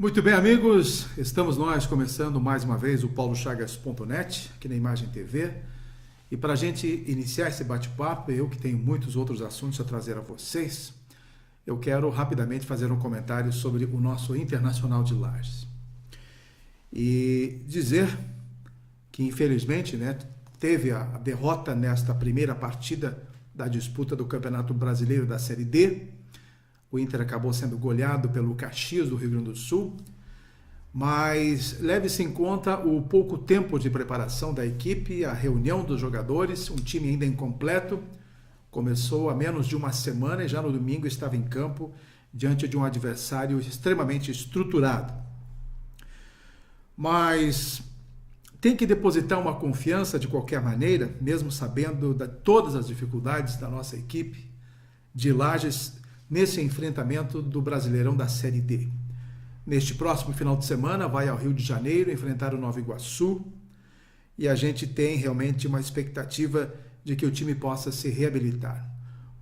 Muito bem, amigos, estamos nós começando mais uma vez o paulochagas.net, aqui na Imagem TV. E para a gente iniciar esse bate-papo, eu que tenho muitos outros assuntos a trazer a vocês, eu quero rapidamente fazer um comentário sobre o nosso Internacional de Lages. E dizer que, infelizmente, teve a derrota nesta primeira partida da disputa do Campeonato Brasileiro da Série D. O Inter acabou sendo goleado pelo Caxias do Rio Grande do Sul, mas leve-se em conta o pouco tempo de preparação da equipe, a reunião dos jogadores, um time ainda incompleto, começou há menos de uma semana e já no domingo estava em campo diante de um adversário extremamente estruturado. Mas tem que depositar uma confiança de qualquer maneira, mesmo sabendo de todas as dificuldades da nossa equipe de Lages nesse enfrentamento do Brasileirão da Série D. Neste próximo final de semana vai ao Rio de Janeiro enfrentar o Nova Iguaçu e a gente tem realmente uma expectativa de que o time possa se reabilitar.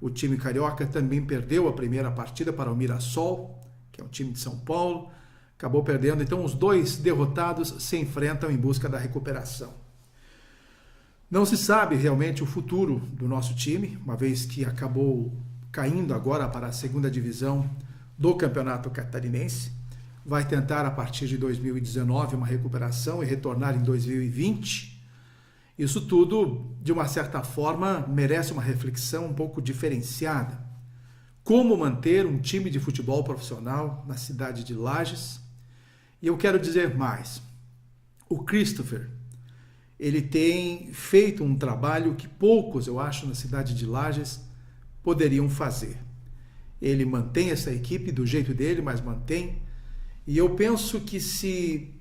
O time carioca também perdeu a primeira partida para o Mirassol, que é um time de São Paulo, acabou perdendo, então os dois derrotados se enfrentam em busca da recuperação. Não se sabe realmente o futuro do nosso time, uma vez que acabou caindo agora para a segunda divisão do Campeonato Catarinense. Vai tentar a partir de 2019 uma recuperação e retornar em 2020. Isso tudo, de uma certa forma, merece uma reflexão um pouco diferenciada. Como manter um time de futebol profissional na cidade de Lages? E eu quero dizer mais. O Christopher, ele tem feito um trabalho que poucos, eu acho, na cidade de Lages poderiam fazer. Ele mantém essa equipe do jeito dele, mas mantém. E eu penso que se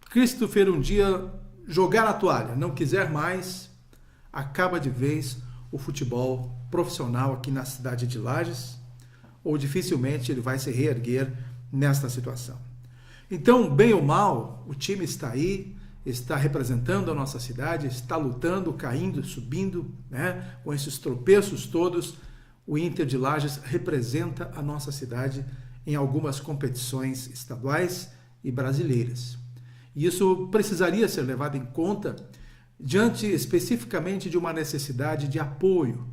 Christopher um dia jogar a toalha, não quiser mais, acaba de vez o futebol profissional aqui na cidade de Lages, ou dificilmente ele vai se reerguer nesta situação. Então, bem ou mal, o time está aí, está representando a nossa cidade, está lutando, caindo, subindo, com esses tropeços todos. O Inter de Lages representa a nossa cidade em algumas competições estaduais e brasileiras. E isso precisaria ser levado em conta diante especificamente de uma necessidade de apoio.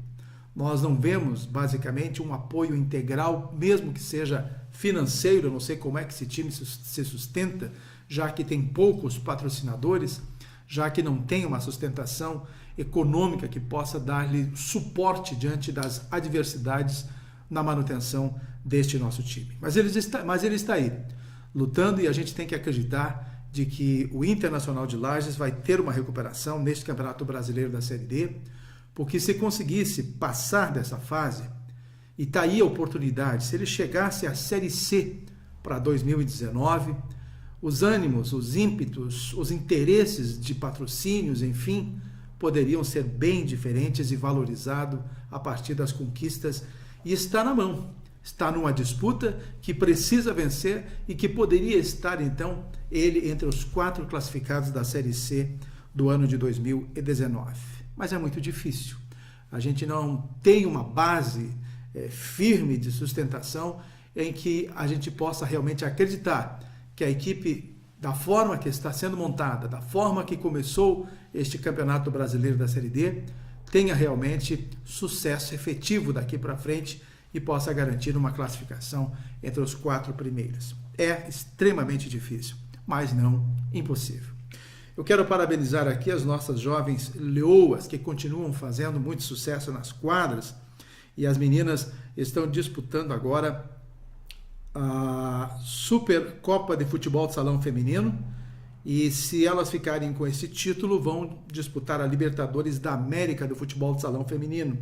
Nós não vemos, basicamente, um apoio integral, mesmo que seja financeiro. Eu não sei como é que esse time se sustenta, já que tem poucos patrocinadores, já que não tem uma sustentação econômica que possa dar-lhe suporte diante das adversidades na manutenção deste nosso time. Mas ele está aí, lutando, e a gente tem que acreditar de que o Internacional de Lages vai ter uma recuperação neste Campeonato Brasileiro da Série D, porque se conseguisse passar dessa fase, e está aí a oportunidade, se ele chegasse à Série C para 2019, os ânimos, os ímpetos, os interesses de patrocínios, enfim, poderiam ser bem diferentes e valorizados a partir das conquistas. E está na mão, está numa disputa que precisa vencer e que poderia estar, então, ele entre os 4 classificados da Série C do ano de 2019. Mas é muito difícil. A gente não tem uma base firme de sustentação em que a gente possa realmente acreditar que a equipe, da forma que está sendo montada, da forma que começou este Campeonato Brasileiro da Série D, tenha realmente sucesso efetivo daqui para frente e possa garantir uma classificação entre os 4 primeiros. É extremamente difícil, mas não impossível. Eu quero parabenizar aqui as nossas jovens leoas que continuam fazendo muito sucesso nas quadras, e as meninas estão disputando agora a Supercopa de Futebol de Salão Feminino, e se elas ficarem com esse título, vão disputar a Libertadores da América do Futebol de Salão Feminino.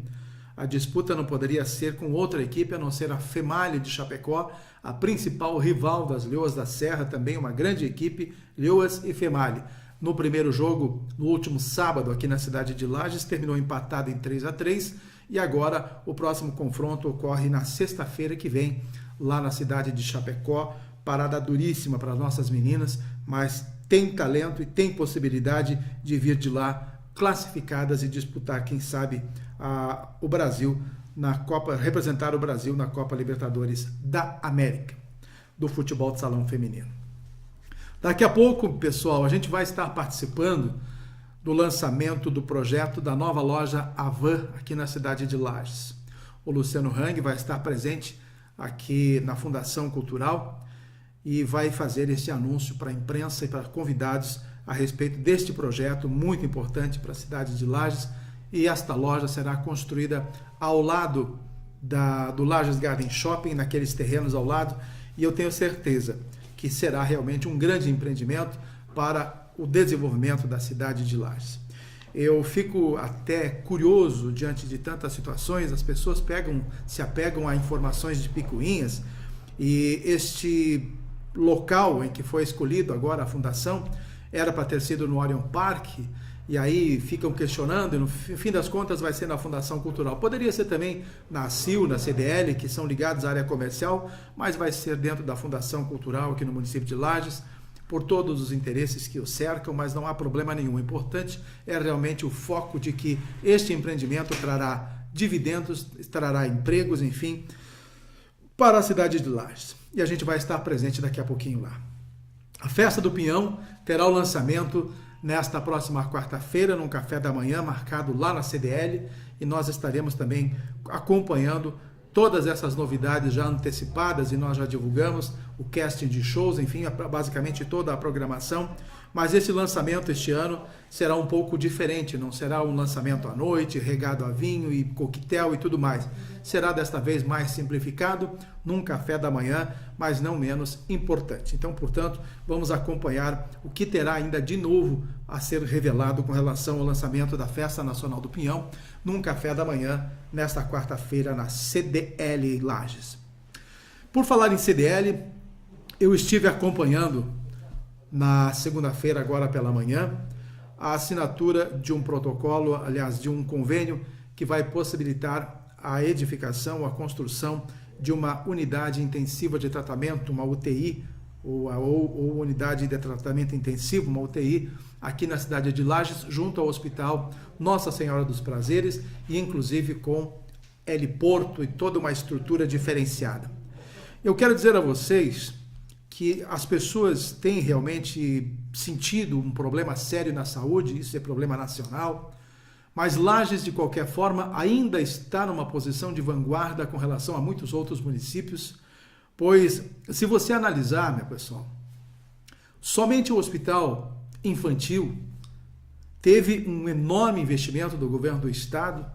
A disputa não poderia ser com outra equipe a não ser a Femalli de Chapecó, a principal rival das Leoas da Serra, também uma grande equipe, Leoas e Femalli. No primeiro jogo, no último sábado, aqui na cidade de Lages, terminou empatado em 3-3, e agora o próximo confronto ocorre na sexta-feira que vem, lá na cidade de Chapecó. Parada duríssima para as nossas meninas, mas tem talento e tem possibilidade de vir de lá classificadas e disputar, quem sabe, o Brasil na Copa, representar o Brasil na Copa Libertadores da América do futebol de salão feminino. Daqui a pouco, pessoal, a gente vai estar participando do lançamento do projeto da nova loja Avan aqui na cidade de Lages. O Luciano Hang vai estar presente aqui na Fundação Cultural e vai fazer esse anúncio para a imprensa e para convidados a respeito deste projeto muito importante para a cidade de Lages. E esta loja será construída ao lado do Lages Garden Shopping, naqueles terrenos ao lado, e eu tenho certeza que será realmente um grande empreendimento para o desenvolvimento da cidade de Lages. Eu fico até curioso diante de tantas situações, as pessoas se apegam a informações de picuinhas, e este local em que foi escolhido agora a fundação era para ter sido no Orion Park, e aí ficam questionando, e no fim das contas vai ser na Fundação Cultural. Poderia ser também na CIL, na CDL, que são ligados à área comercial, mas vai ser dentro da Fundação Cultural aqui no município de Lages, por todos os interesses que o cercam, mas não há problema nenhum. O importante é realmente o foco de que este empreendimento trará dividendos, trará empregos, enfim, para a cidade de Lages. E a gente vai estar presente daqui a pouquinho lá. A Festa do Pinhão terá o lançamento nesta próxima quarta-feira, num café da manhã marcado lá na CDL, e nós estaremos também acompanhando todas essas novidades já antecipadas, e nós já divulgamos o casting de shows, enfim, basicamente toda a programação. Mas esse lançamento este ano será um pouco diferente, não será um lançamento à noite, regado a vinho e coquetel e tudo mais. Será desta vez mais simplificado, num café da manhã, mas não menos importante. Então, portanto, vamos acompanhar o que terá ainda de novo a ser revelado com relação ao lançamento da Festa Nacional do Pinhão, num café da manhã, nesta quarta-feira, na CDL Lages. Por falar em CDL, eu estive acompanhando na segunda-feira, agora pela manhã, a assinatura de um protocolo, aliás, de um convênio que vai possibilitar a edificação, a construção de uma unidade intensiva de tratamento, uma UTI, ou unidade de tratamento intensivo, uma UTI, aqui na cidade de Lages, junto ao Hospital Nossa Senhora dos Prazeres, e inclusive com heliporto e toda uma estrutura diferenciada. Eu quero dizer a vocês que as pessoas têm realmente sentido um problema sério na saúde, isso é problema nacional, mas Lages, de qualquer forma, ainda está numa posição de vanguarda com relação a muitos outros municípios, pois, se você analisar, meu pessoal, somente o hospital infantil teve um enorme investimento do governo do estado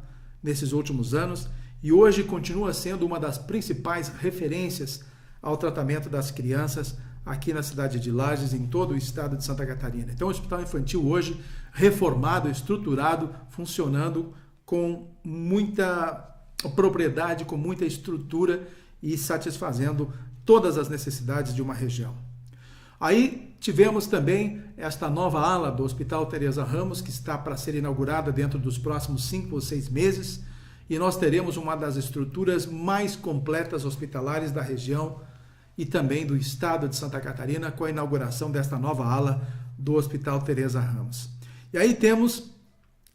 nesses últimos anos e hoje continua sendo uma das principais referências ao tratamento das crianças aqui na cidade de Lages, em todo o estado de Santa Catarina. Então, o hospital infantil hoje reformado, estruturado, funcionando com muita propriedade, com muita estrutura e satisfazendo todas as necessidades de uma região. Aí tivemos também esta nova ala do Hospital Teresa Ramos, que está para ser inaugurada dentro dos próximos 5 ou 6 meses, e nós teremos uma das estruturas mais completas hospitalares da região e também do estado de Santa Catarina, com a inauguração desta nova ala do Hospital Teresa Ramos. E aí temos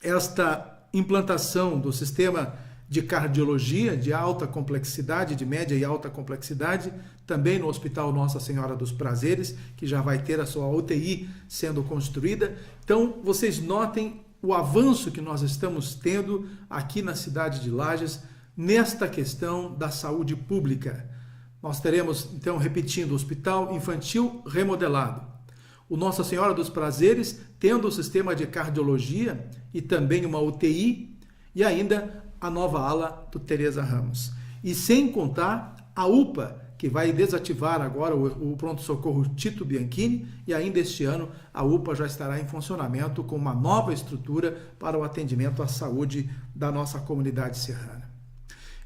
esta implantação do sistema de cardiologia de alta complexidade, de média e alta complexidade, também no Hospital Nossa Senhora dos Prazeres, que já vai ter a sua UTI sendo construída. Então, vocês notem o avanço que nós estamos tendo aqui na cidade de Lages nesta questão da saúde pública. Nós teremos, então, repetindo, o Hospital Infantil remodelado, o Nossa Senhora dos Prazeres tendo o sistema de cardiologia e também uma UTI, e ainda a nova ala do Teresa Ramos. E sem contar a UPA, que vai desativar agora o pronto-socorro Tito Bianchini, e ainda este ano a UPA já estará em funcionamento com uma nova estrutura para o atendimento à saúde da nossa comunidade serrana.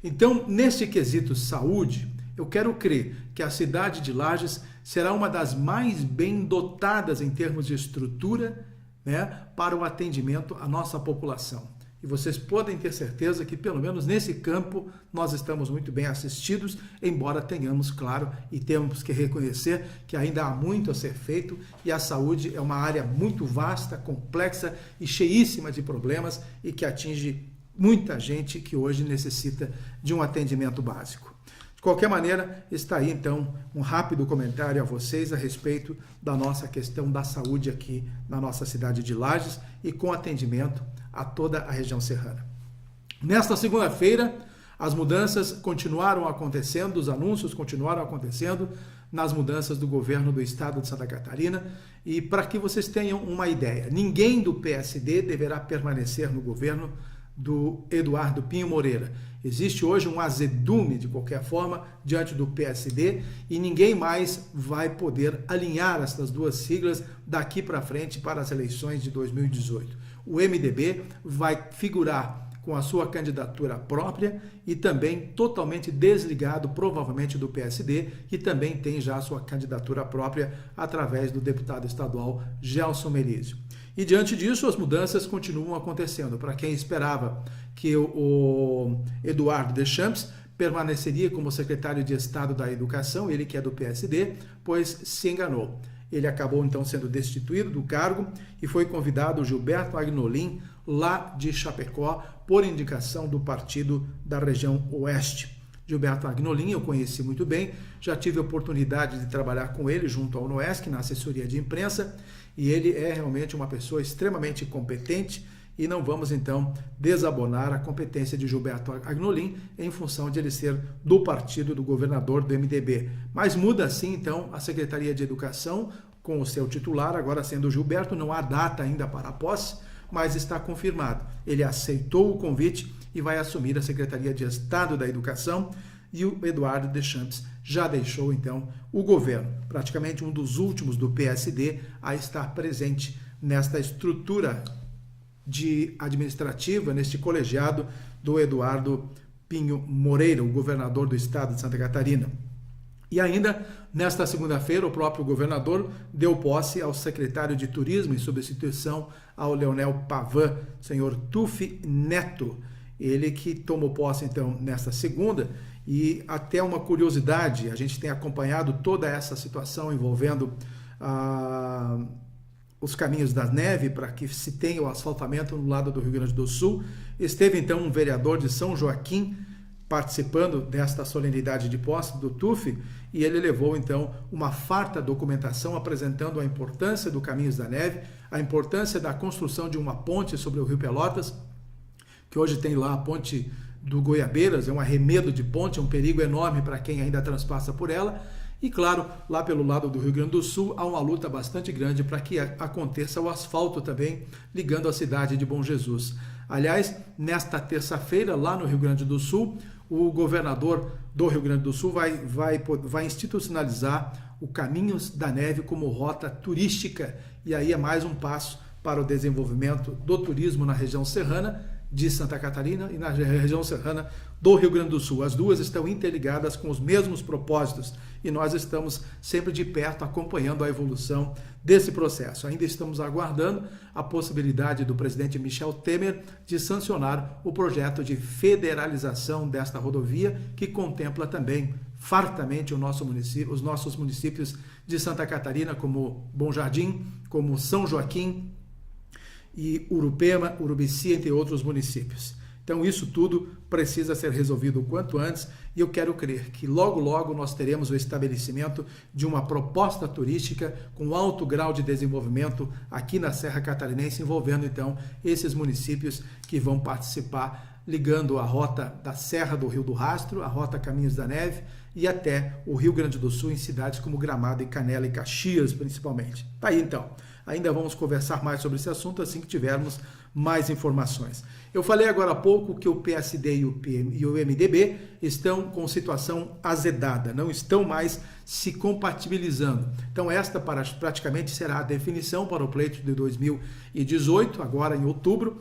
Então, neste quesito saúde, eu quero crer que a cidade de Lages será uma das mais bem dotadas em termos de estrutura, né, para o atendimento à nossa população. E vocês podem ter certeza que, pelo menos nesse campo, nós estamos muito bem assistidos, embora tenhamos, claro, e temos que reconhecer que ainda há muito a ser feito, e a saúde é uma área muito vasta, complexa e cheíssima de problemas, e que atinge muita gente que hoje necessita de um atendimento básico. De qualquer maneira, está aí então um rápido comentário a vocês a respeito da nossa questão da saúde aqui na nossa cidade de Lages e com atendimento a toda a região serrana. Nesta segunda-feira, as mudanças continuaram acontecendo, os anúncios continuaram acontecendo nas mudanças do governo do estado de Santa Catarina. E para que vocês tenham uma ideia, ninguém do PSD deverá permanecer no governo do Eduardo Pinho Moreira. Existe hoje um azedume, de qualquer forma, diante do PSD e ninguém mais vai poder alinhar essas duas siglas daqui para frente para as eleições de 2018. O MDB vai figurar com a sua candidatura própria e também totalmente desligado, provavelmente, do PSD, que também tem já a sua candidatura própria através do deputado estadual Gelson Melísio. E diante disso, as mudanças continuam acontecendo. Para quem esperava que o Eduardo Deschamps permaneceria como secretário de Estado da Educação, ele que é do PSD, pois se enganou. Ele acabou então sendo destituído do cargo e foi convidado o Gilberto Agnolin, lá de Chapecó, por indicação do partido da região Oeste. Gilberto Agnolin eu conheci muito bem, já tive a oportunidade de trabalhar com ele junto ao Noesc, na assessoria de imprensa, e ele é realmente uma pessoa extremamente competente e não vamos então desabonar a competência de Gilberto Agnolin em função de ele ser do partido do governador do MDB. Mas muda sim então a Secretaria de Educação com o seu titular, agora sendo Gilberto, não há data ainda para a posse, mas está confirmado. Ele aceitou o convite e vai assumir a Secretaria de Estado da Educação e o Eduardo Deschamps já deixou então o governo, praticamente um dos últimos do PSD a estar presente nesta estrutura administrativa, neste colegiado do Eduardo Pinho Moreira, o governador do estado de Santa Catarina. E ainda, nesta segunda-feira, o próprio governador deu posse ao secretário de Turismo em substituição ao Leonel Pavan, senhor Tufi Neto. Ele que tomou posse, então, nesta segunda. E até uma curiosidade, a gente tem acompanhado toda essa situação envolvendo os caminhos da neve para que se tenha o asfaltamento no lado do Rio Grande do Sul. Esteve, então, um vereador de São Joaquim participando desta solenidade de posse do TUF, e ele levou então uma farta documentação apresentando a importância do Caminhos da Neve, a importância da construção de uma ponte sobre o Rio Pelotas, que hoje tem lá a ponte do Goiabeiras, é um arremedo de ponte, é um perigo enorme para quem ainda transpassa por ela, e claro, lá pelo lado do Rio Grande do Sul há uma luta bastante grande para que aconteça o asfalto também, ligando a cidade de Bom Jesus. Aliás, nesta terça-feira, lá no Rio Grande do Sul, o governador do Rio Grande do Sul vai institucionalizar o Caminhos da Neve como rota turística, e aí é mais um passo para o desenvolvimento do turismo na região serrana de Santa Catarina e na região serrana do Rio Grande do Sul. As duas estão interligadas com os mesmos propósitos e nós estamos sempre de perto acompanhando a evolução desse processo. Ainda estamos aguardando a possibilidade do presidente Michel Temer de sancionar o projeto de federalização desta rodovia, que contempla também fartamente os nossos municípios de Santa Catarina, como Bom Jardim, como São Joaquim e Urupema, Urubici, entre outros municípios. Então isso tudo precisa ser resolvido o quanto antes, e eu quero crer que logo logo nós teremos o estabelecimento de uma proposta turística com alto grau de desenvolvimento aqui na Serra Catarinense, envolvendo então esses municípios que vão participar, ligando a rota da Serra do Rio do Rastro, a rota Caminhos da Neve e até o Rio Grande do Sul, em cidades como Gramado e Canela e Caxias principalmente. Tá aí então. Ainda vamos conversar mais sobre esse assunto assim que tivermos mais informações. Eu falei agora há pouco que o PSD e o MDB estão com situação azedada, não estão mais se compatibilizando. Então esta praticamente será a definição para o pleito de 2018, agora em outubro,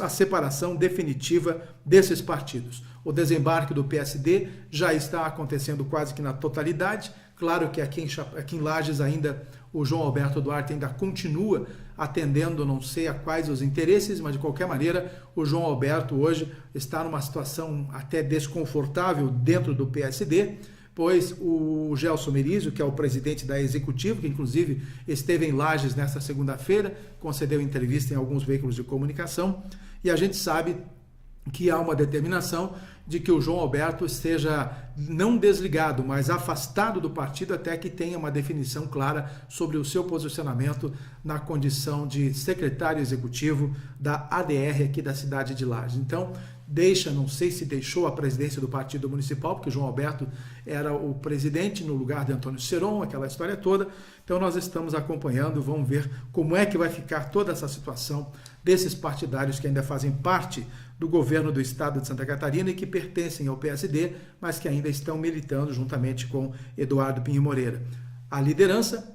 a separação definitiva desses partidos. O desembarque do PSD já está acontecendo quase que na totalidade. Claro que aqui em Lages ainda o João Alberto Duarte ainda continua atendendo, não sei a quais os interesses, mas de qualquer maneira o João Alberto hoje está numa situação até desconfortável dentro do PSD, pois o Gelson Melísio, que é o presidente da Executiva, que inclusive esteve em Lages nesta segunda-feira, concedeu entrevista em alguns veículos de comunicação, e a gente sabe que há uma determinação de que o João Alberto esteja não desligado, mas afastado do partido até que tenha uma definição clara sobre o seu posicionamento na condição de secretário executivo da ADR aqui da cidade de Lages. Então, não sei se deixou a presidência do Partido Municipal, porque o João Alberto era o presidente no lugar de Antônio Seron, aquela história toda. Então nós estamos acompanhando, vamos ver como é que vai ficar toda essa situação desses partidários que ainda fazem parte do governo do estado de Santa Catarina e que pertencem ao PSD, mas que ainda estão militando juntamente com Eduardo Pinho Moreira. A liderança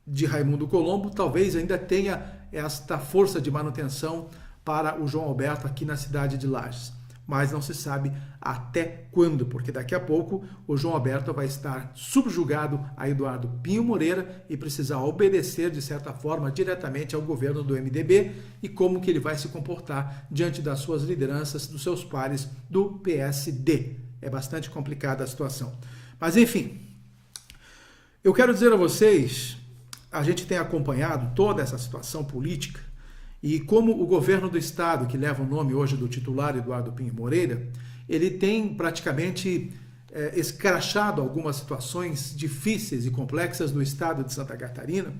de Raimundo Colombo talvez ainda tenha esta força de manutenção para o João Alberto aqui na cidade de Lages. Mas não se sabe até quando, porque daqui a pouco o João Alberto vai estar subjugado a Eduardo Pinho Moreira e precisar obedecer, de certa forma, diretamente ao governo do MDB e como que ele vai se comportar diante das suas lideranças, dos seus pares do PSD. É bastante complicada a situação. Mas, enfim, eu quero dizer a vocês, a gente tem acompanhado toda essa situação política, e como o governo do estado, que leva o nome hoje do titular Eduardo Pinho Moreira, ele tem praticamente escrachado algumas situações difíceis e complexas no estado de Santa Catarina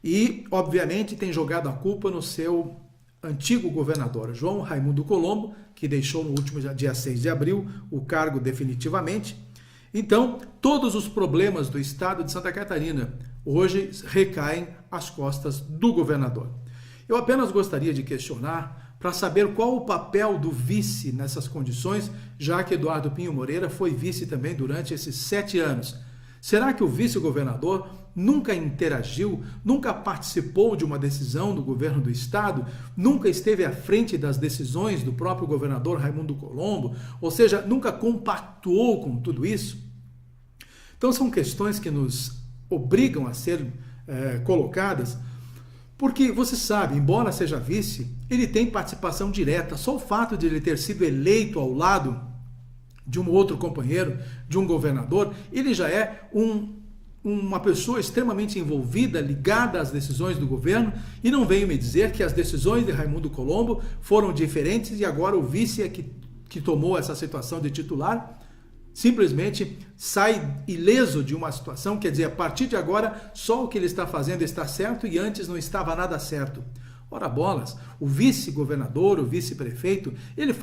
e, obviamente, tem jogado a culpa no seu antigo governador, João Raimundo Colombo, que deixou no último dia 6 de abril o cargo definitivamente. Então, todos os problemas do estado de Santa Catarina hoje recaem às costas do governador. Eu apenas gostaria de questionar para saber qual o papel do vice nessas condições, já que Eduardo Pinho Moreira foi vice também durante esses 7 anos. Será que o vice-governador nunca interagiu, nunca participou de uma decisão do governo do estado, nunca esteve à frente das decisões do próprio governador Raimundo Colombo, ou seja, nunca compactuou com tudo isso? Então são questões que nos obrigam a ser colocadas, porque você sabe, embora seja vice, ele tem participação direta. Só o fato de ele ter sido eleito ao lado de um outro companheiro, de um governador, ele já é uma pessoa extremamente envolvida, ligada às decisões do governo, e não venho me dizer que as decisões de Raimundo Colombo foram diferentes e agora o vice é que tomou essa situação de titular, simplesmente sai ileso de uma situação, quer dizer, a partir de agora só o que ele está fazendo está certo e antes não estava nada certo. Ora bolas, o vice-governador, o vice-prefeito, ele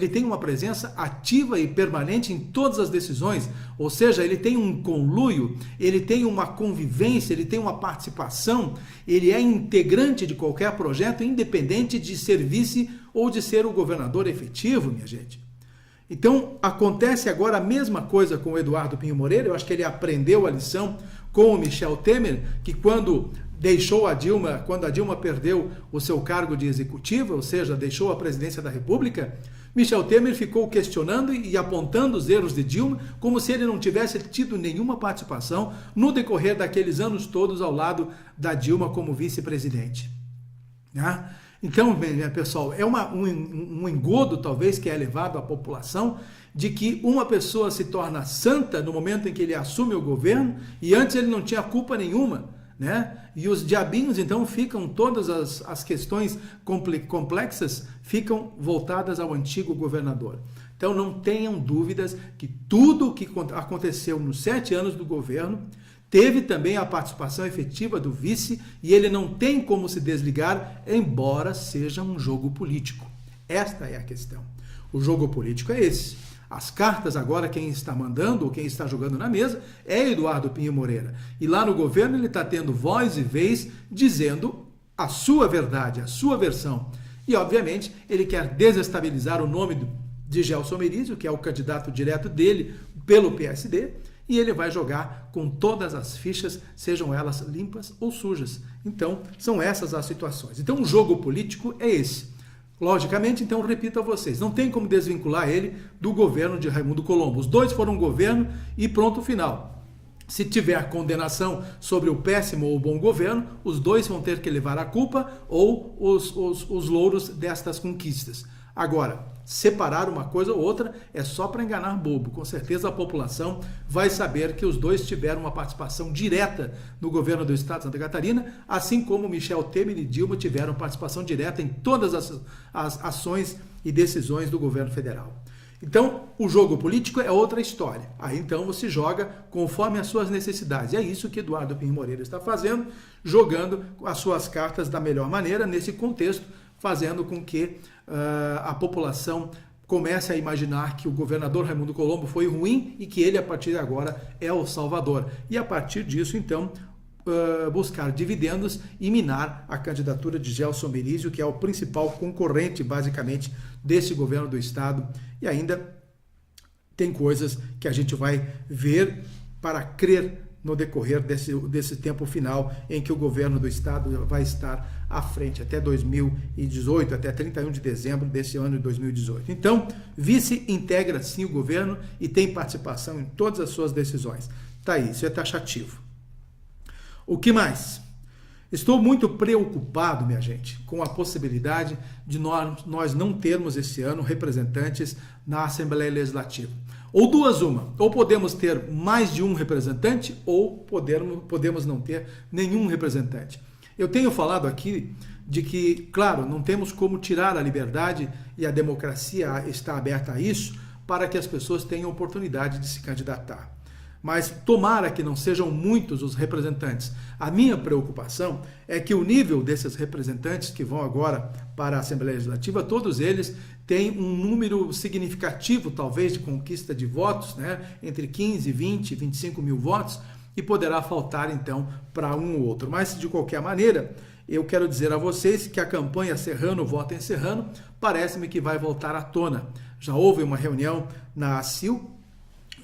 tem uma presença ativa e permanente em todas as decisões, ou seja, ele tem um conluio, ele tem uma convivência, ele tem uma participação, ele é integrante de qualquer projeto, independente de ser vice ou de ser o governador efetivo, minha gente. Então, acontece agora a mesma coisa com o Eduardo Pinho Moreira. Eu acho que ele aprendeu a lição com o Michel Temer, que quando a Dilma perdeu o seu cargo de executiva, ou seja, deixou a presidência da República, Michel Temer ficou questionando e apontando os erros de Dilma, como se ele não tivesse tido nenhuma participação no decorrer daqueles anos todos ao lado da Dilma como vice-presidente. Então, pessoal, é um engodo, talvez, que é levado à população de que uma pessoa se torna santa no momento em que ele assume o governo e antes ele não tinha culpa nenhuma, né? E os diabinhos, então, todas as questões complexas ficam voltadas ao antigo governador. Então, não tenham dúvidas que tudo o que aconteceu nos 7 anos do governo teve também a participação efetiva do vice e ele não tem como se desligar, embora seja um jogo político. Esta é a questão. O jogo político é esse. As cartas agora, quem está mandando ou quem está jogando na mesa é Eduardo Pinho Moreira. E lá no governo ele está tendo voz e vez dizendo a sua verdade, a sua versão. E, obviamente, ele quer desestabilizar o nome de Gelson Merizio, que é o candidato direto dele pelo PSD, e ele vai jogar com todas as fichas, sejam elas limpas ou sujas. Então, são essas as situações. Então, o jogo político é esse. Logicamente, então, repito a vocês, não tem como desvincular ele do governo de Raimundo Colombo. Os dois foram governo e pronto, final. Se tiver condenação sobre o péssimo ou bom governo, os dois vão ter que levar a culpa ou os louros destas conquistas. Agora, separar uma coisa ou outra é só para enganar bobo. Com certeza a população vai saber que os dois tiveram uma participação direta no governo do estado de Santa Catarina, assim como Michel Temer e Dilma tiveram participação direta em todas as ações e decisões do governo federal. Então, o jogo político é outra história. Aí, então, você joga conforme as suas necessidades. E é isso que Eduardo Pinho Moreira está fazendo, jogando as suas cartas da melhor maneira, nesse contexto, fazendo com que a população comece a imaginar que o governador Raimundo Colombo foi ruim e que ele, a partir de agora, é o salvador. E, a partir disso, então, buscar dividendos e minar a candidatura de Gelson Merizio, que é o principal concorrente, basicamente, desse governo do estado. E ainda tem coisas que a gente vai ver para crer no decorrer desse tempo final em que o governo do estado vai estar à frente até 2018, até 31 de dezembro desse ano de 2018. Então, vice integra sim o governo e tem participação em todas as suas decisões. Tá aí, isso é taxativo. O que mais? Estou muito preocupado, minha gente, com a possibilidade de nós não termos esse ano representantes na Assembleia Legislativa. Ou duas uma, ou podemos ter mais de um representante, ou podemos não ter nenhum representante. Eu tenho falado aqui de que, claro, não temos como tirar a liberdade e a democracia está aberta a isso para que as pessoas tenham oportunidade de se candidatar. Mas tomara que não sejam muitos os representantes. A minha preocupação é que o nível desses representantes que vão agora para a Assembleia Legislativa, todos eles têm um número significativo, talvez, de conquista de votos, né? Entre 15, 20, 25 mil votos, e poderá faltar, então, para um ou outro. Mas, de qualquer maneira, eu quero dizer a vocês que a campanha Serrano Vota em Serrano parece-me que vai voltar à tona. Já houve uma reunião na ACIL,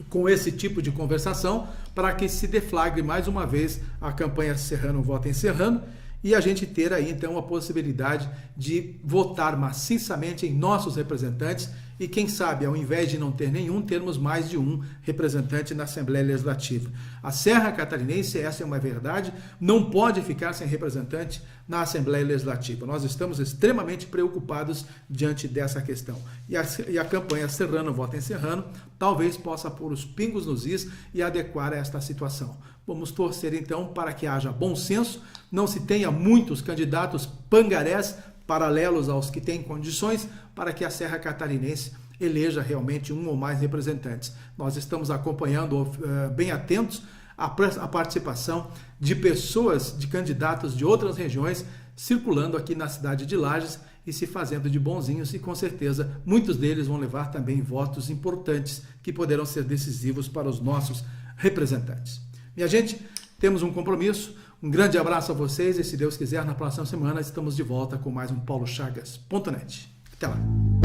com esse tipo de conversação, para que se deflagre mais uma vez a campanha Serrano Vota em Serrano e a gente ter aí então a possibilidade de votar maciçamente em nossos representantes e quem sabe, ao invés de não ter nenhum, termos mais de um representante na Assembleia Legislativa. A Serra Catarinense, essa é uma verdade, não pode ficar sem representante na Assembleia Legislativa. Nós estamos extremamente preocupados diante dessa questão. E a campanha Serrano Vota em Serrano talvez possa pôr os pingos nos is e adequar a esta situação. Vamos torcer então para que haja bom senso, não se tenha muitos candidatos pangarés paralelos aos que têm condições para que a Serra Catarinense eleja realmente um ou mais representantes. Nós estamos acompanhando bem atentos a participação de pessoas, de candidatos de outras regiões circulando aqui na cidade de Lages e se fazendo de bonzinhos e com certeza muitos deles vão levar também votos importantes que poderão ser decisivos para os nossos representantes. Minha gente, temos um compromisso. Um grande abraço a vocês e, se Deus quiser, na próxima semana estamos de volta com mais um paulochagas.net. Até lá!